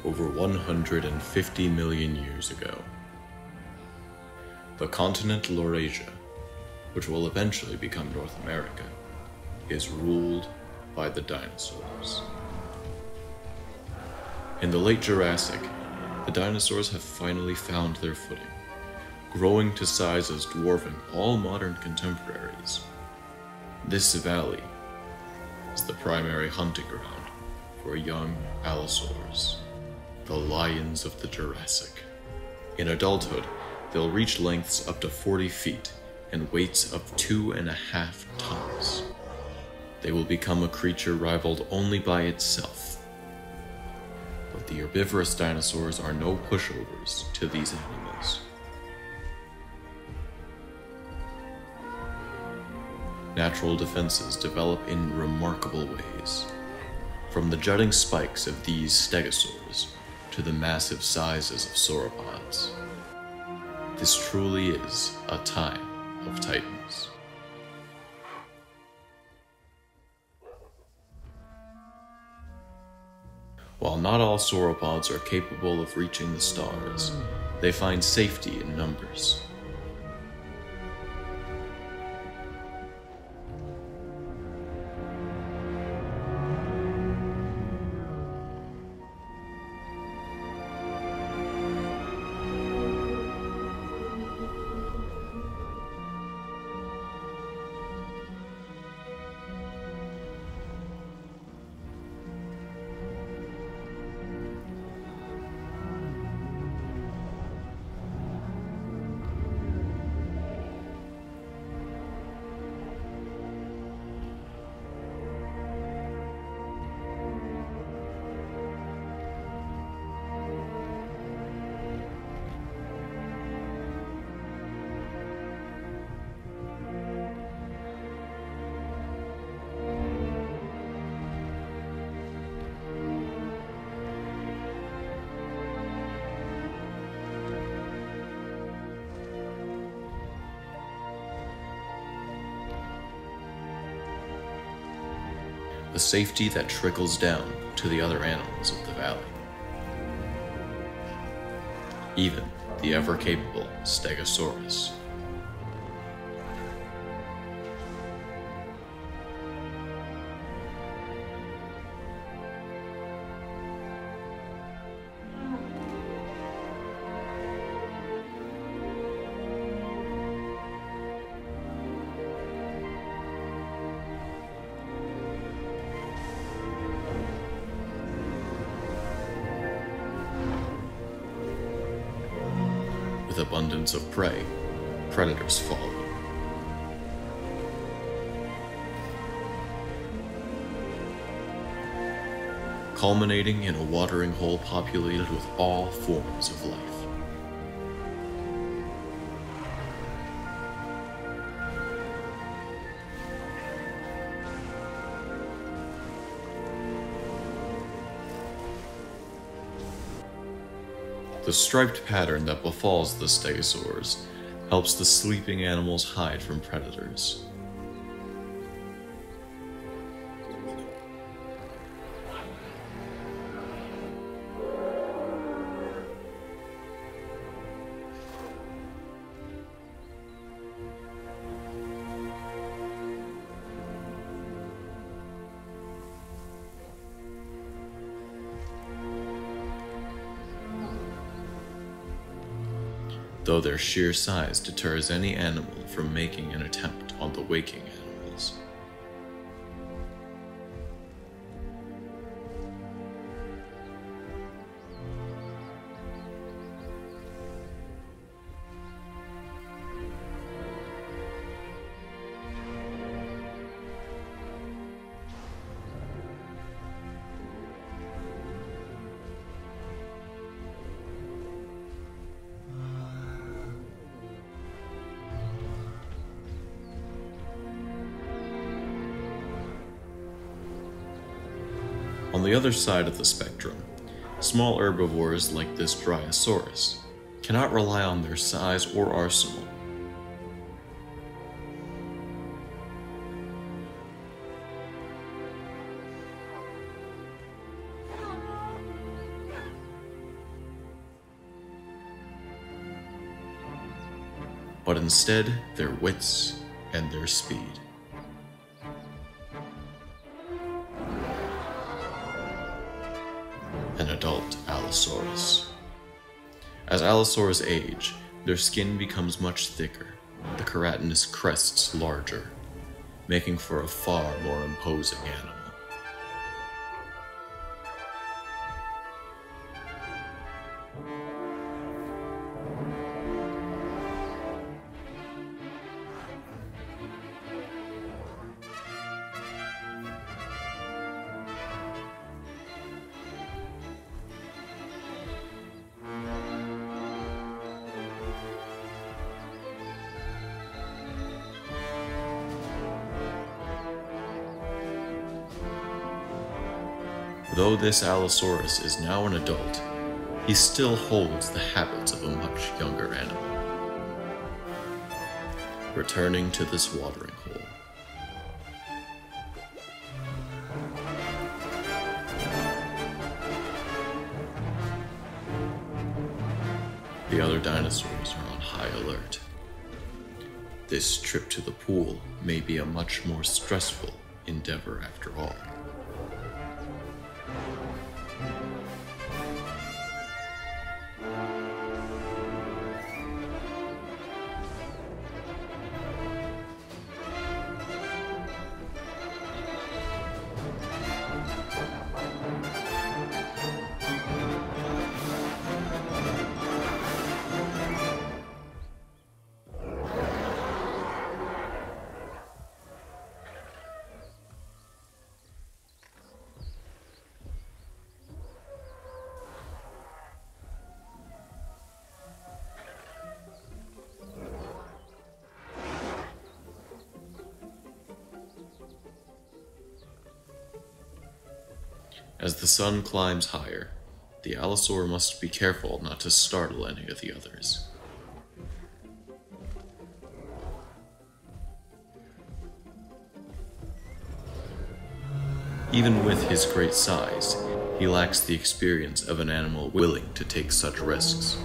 over 150 million years ago. The continent Laurasia, which will eventually become North America, is ruled by the dinosaurs. In the late Jurassic, the dinosaurs have finally found their footing, growing to sizes dwarfing all modern contemporaries. This valley is the primary hunting ground for young Allosaurus, the lions of the Jurassic. In adulthood, they'll reach lengths up to 40 feet and weights of 2.5 tons. They will become a creature rivaled only by itself. But the herbivorous dinosaurs are no pushovers to these animals. Natural defenses develop in remarkable ways, from the jutting spikes of these stegosaurs to the massive sizes of sauropods. This truly is a time of titans. While not all sauropods are capable of reaching the stars, they find safety in numbers. The safety that trickles down to the other animals of the valley. Even the ever-capable Stegosaurus. With abundance of prey, predators follow. Culminating in a watering hole populated with all forms of life. The striped pattern that befalls the stegosaurs helps the sleeping animals hide from predators. Though their sheer size deters any animal from making an attempt on the waking animals. On the other side of the spectrum, small herbivores like this Dinosaurus cannot rely on their size or arsenal. but instead their wits and their speed. An adult Allosaurus. As Allosaurus age, their skin becomes much thicker, the keratinous crests larger, making for a far more imposing animal. Though this Allosaurus is now an adult, he still holds the habits of a much younger animal. Returning to this watering hole. The other dinosaurs are on high alert. This trip to the pool may be a much more stressful endeavor after all. As the sun climbs higher, the Allosaur must be careful not to startle any of the others. Even with his great size, he lacks the experience of an animal willing to take such risks.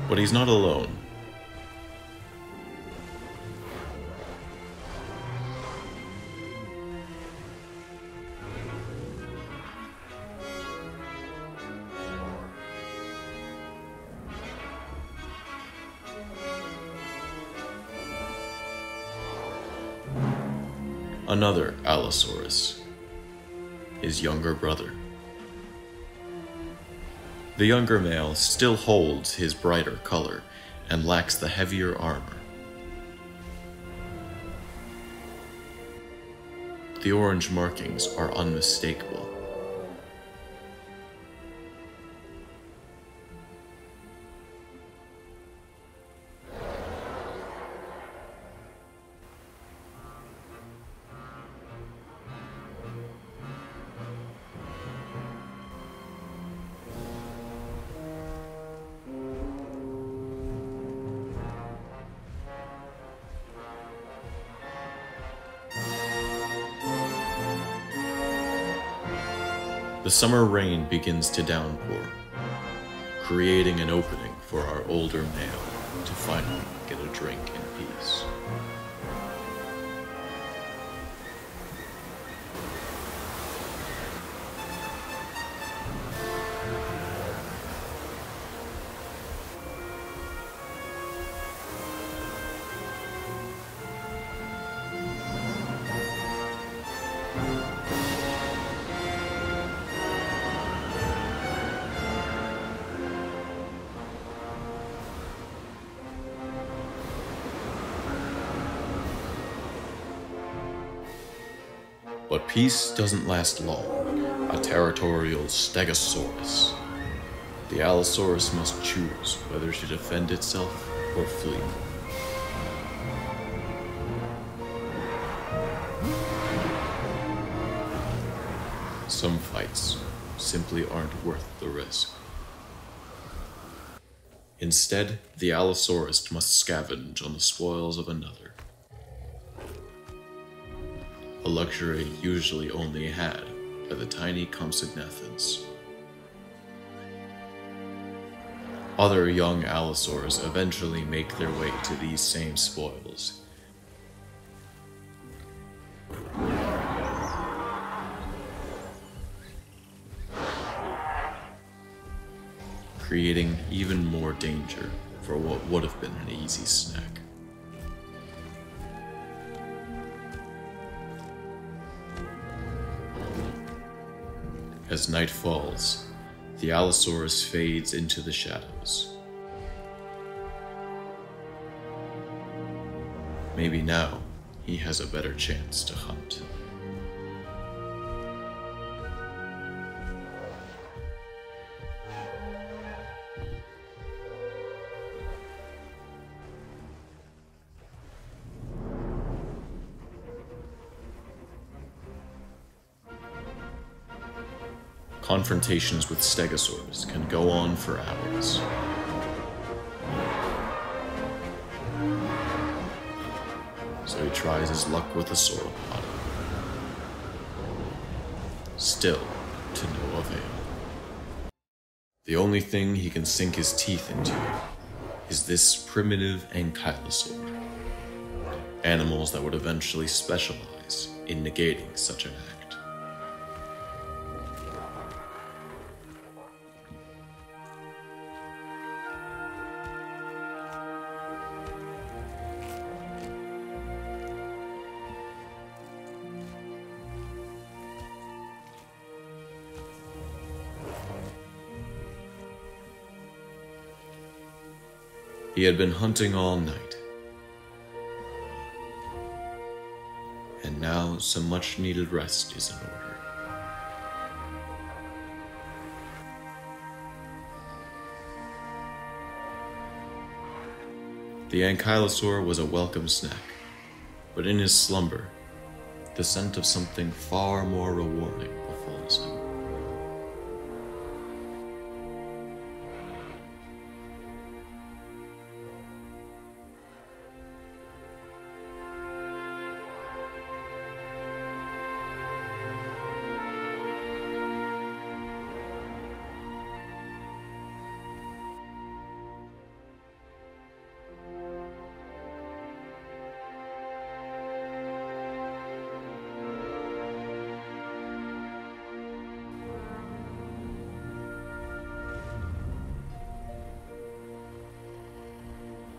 But he's not alone. Another Allosaurus, his younger brother. The younger male still holds his brighter color and lacks the heavier armor. The orange markings are unmistakable. The summer rain begins to downpour, creating an opening for our older male to finally get a drink in peace. But peace doesn't last long. A territorial stegosaurus. The Allosaurus must choose whether to defend itself or flee. Some fights simply aren't worth the risk. Instead, the Allosaurus must scavenge on the spoils of another. A luxury usually only had by the tiny compsognathans. Other young Allosaurs eventually make their way to these same spoils. Creating even more danger for what would have been an easy snack. As night falls, the Allosaurus fades into the shadows. Maybe now he has a better chance to hunt. Confrontations with stegosaurs can go on for hours. So he tries his luck with a sauropod. Still, to no avail. The only thing he can sink his teeth into is this primitive ankylosaur. Animals that would eventually specialize in negating such an act. He had been hunting all night, and now some much-needed rest is in order. The ankylosaur was a welcome snack, but in his slumber, the scent of something far more rewarding befalls him.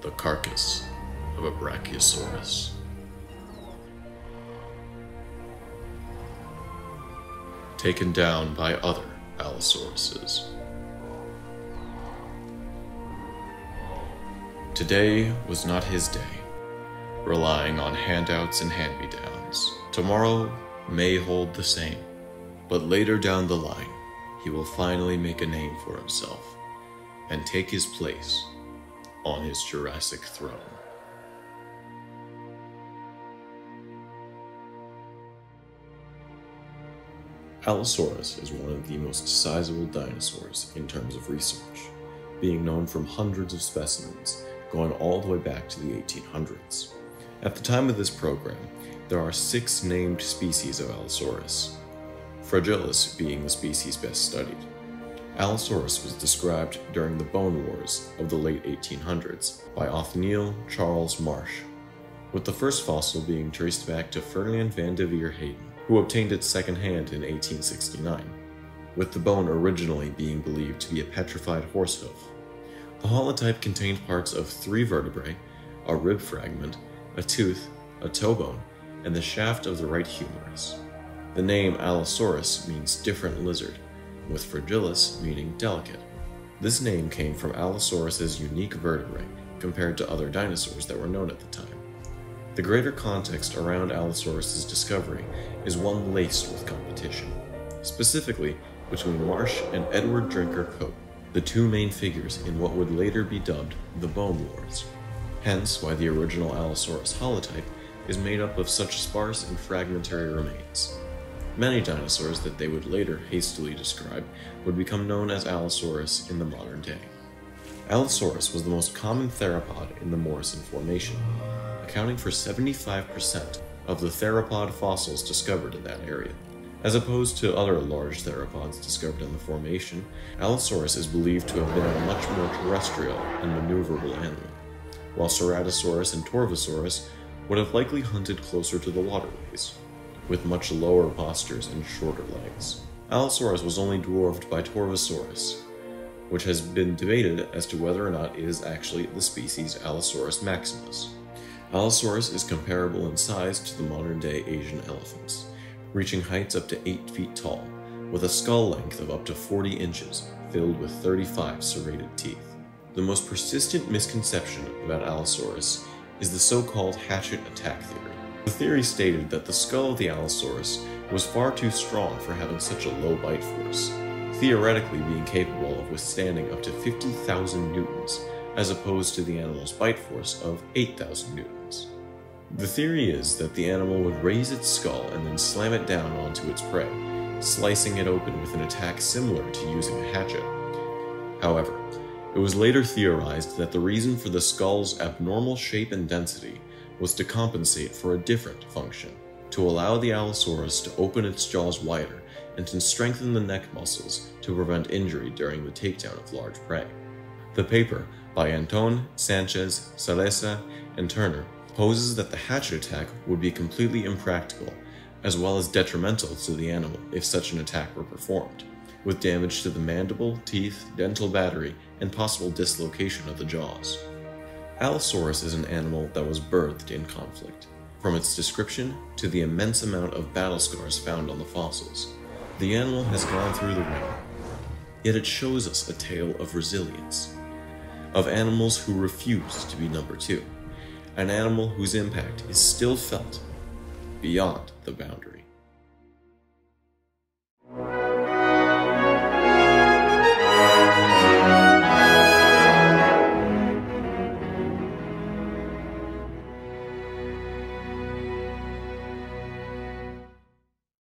The carcass of a brachiosaurus. Taken down by other Allosauruses. Today was not his day, relying on handouts and hand-me-downs. Tomorrow may hold the same, but later down the line, he will finally make a name for himself and take his place on his Jurassic throne. Allosaurus is one of the most sizable dinosaurs in terms of research, being known from hundreds of specimens going all the way back to the 1800s. At the time of this program, there are 6 named species of Allosaurus, Fragilis being the species best studied. Allosaurus was described during the Bone Wars of the late 1800s by Othniel Charles Marsh, with the first fossil being traced back to Ferdinand van de Veer Hayden, who obtained it secondhand in 1869, with the bone originally being believed to be a petrified horse hoof. The holotype contained parts of 3 vertebrae, a rib fragment, a tooth, a toe bone, and the shaft of the right humerus. The name Allosaurus means different lizard, with fragilis meaning delicate. This name came from Allosaurus's unique vertebrae compared to other dinosaurs that were known at the time. The greater context around Allosaurus' discovery is one laced with competition, specifically between Marsh and Edward Drinker Cope, the two main figures in what would later be dubbed the Bone Wars. Hence why the original Allosaurus holotype is made up of such sparse and fragmentary remains. Many dinosaurs that they would later hastily describe would become known as Allosaurus in the modern day. Allosaurus was the most common theropod in the Morrison Formation, accounting for 75% of the theropod fossils discovered in that area. As opposed to other large theropods discovered in the formation, Allosaurus is believed to have been a much more terrestrial and maneuverable animal, while Ceratosaurus and Torvosaurus would have likely hunted closer to the waterways, with much lower postures and shorter legs. Allosaurus was only dwarfed by Torvosaurus, which has been debated as to whether or not it is actually the species Allosaurus maximus. Allosaurus is comparable in size to the modern-day Asian elephants, reaching heights up to 8 feet tall, with a skull length of up to 40 inches, filled with 35 serrated teeth. The most persistent misconception about Allosaurus is the so-called hatchet attack theory. The theory stated that the skull of the Allosaurus was far too strong for having such a low bite force, theoretically being capable of withstanding up to 50,000 newtons, as opposed to the animal's bite force of 8,000 newtons. The theory is that the animal would raise its skull and then slam it down onto its prey, slicing it open with an attack similar to using a hatchet. However, it was later theorized that the reason for the skull's abnormal shape and density was to compensate for a different function, to allow the Allosaurus to open its jaws wider and to strengthen the neck muscles to prevent injury during the takedown of large prey. The paper by Antón, Sanchez, Salesa, and Turner poses that the hatchet attack would be completely impractical, as well as detrimental to the animal if such an attack were performed, with damage to the mandible, teeth, dental battery, and possible dislocation of the jaws. Allosaurus is an animal that was birthed in conflict. From its description to the immense amount of battle scars found on the fossils, the animal has gone through the ringer. Yet it shows us a tale of resilience, of animals who refuse to be number two, an animal whose impact is still felt beyond the boundary.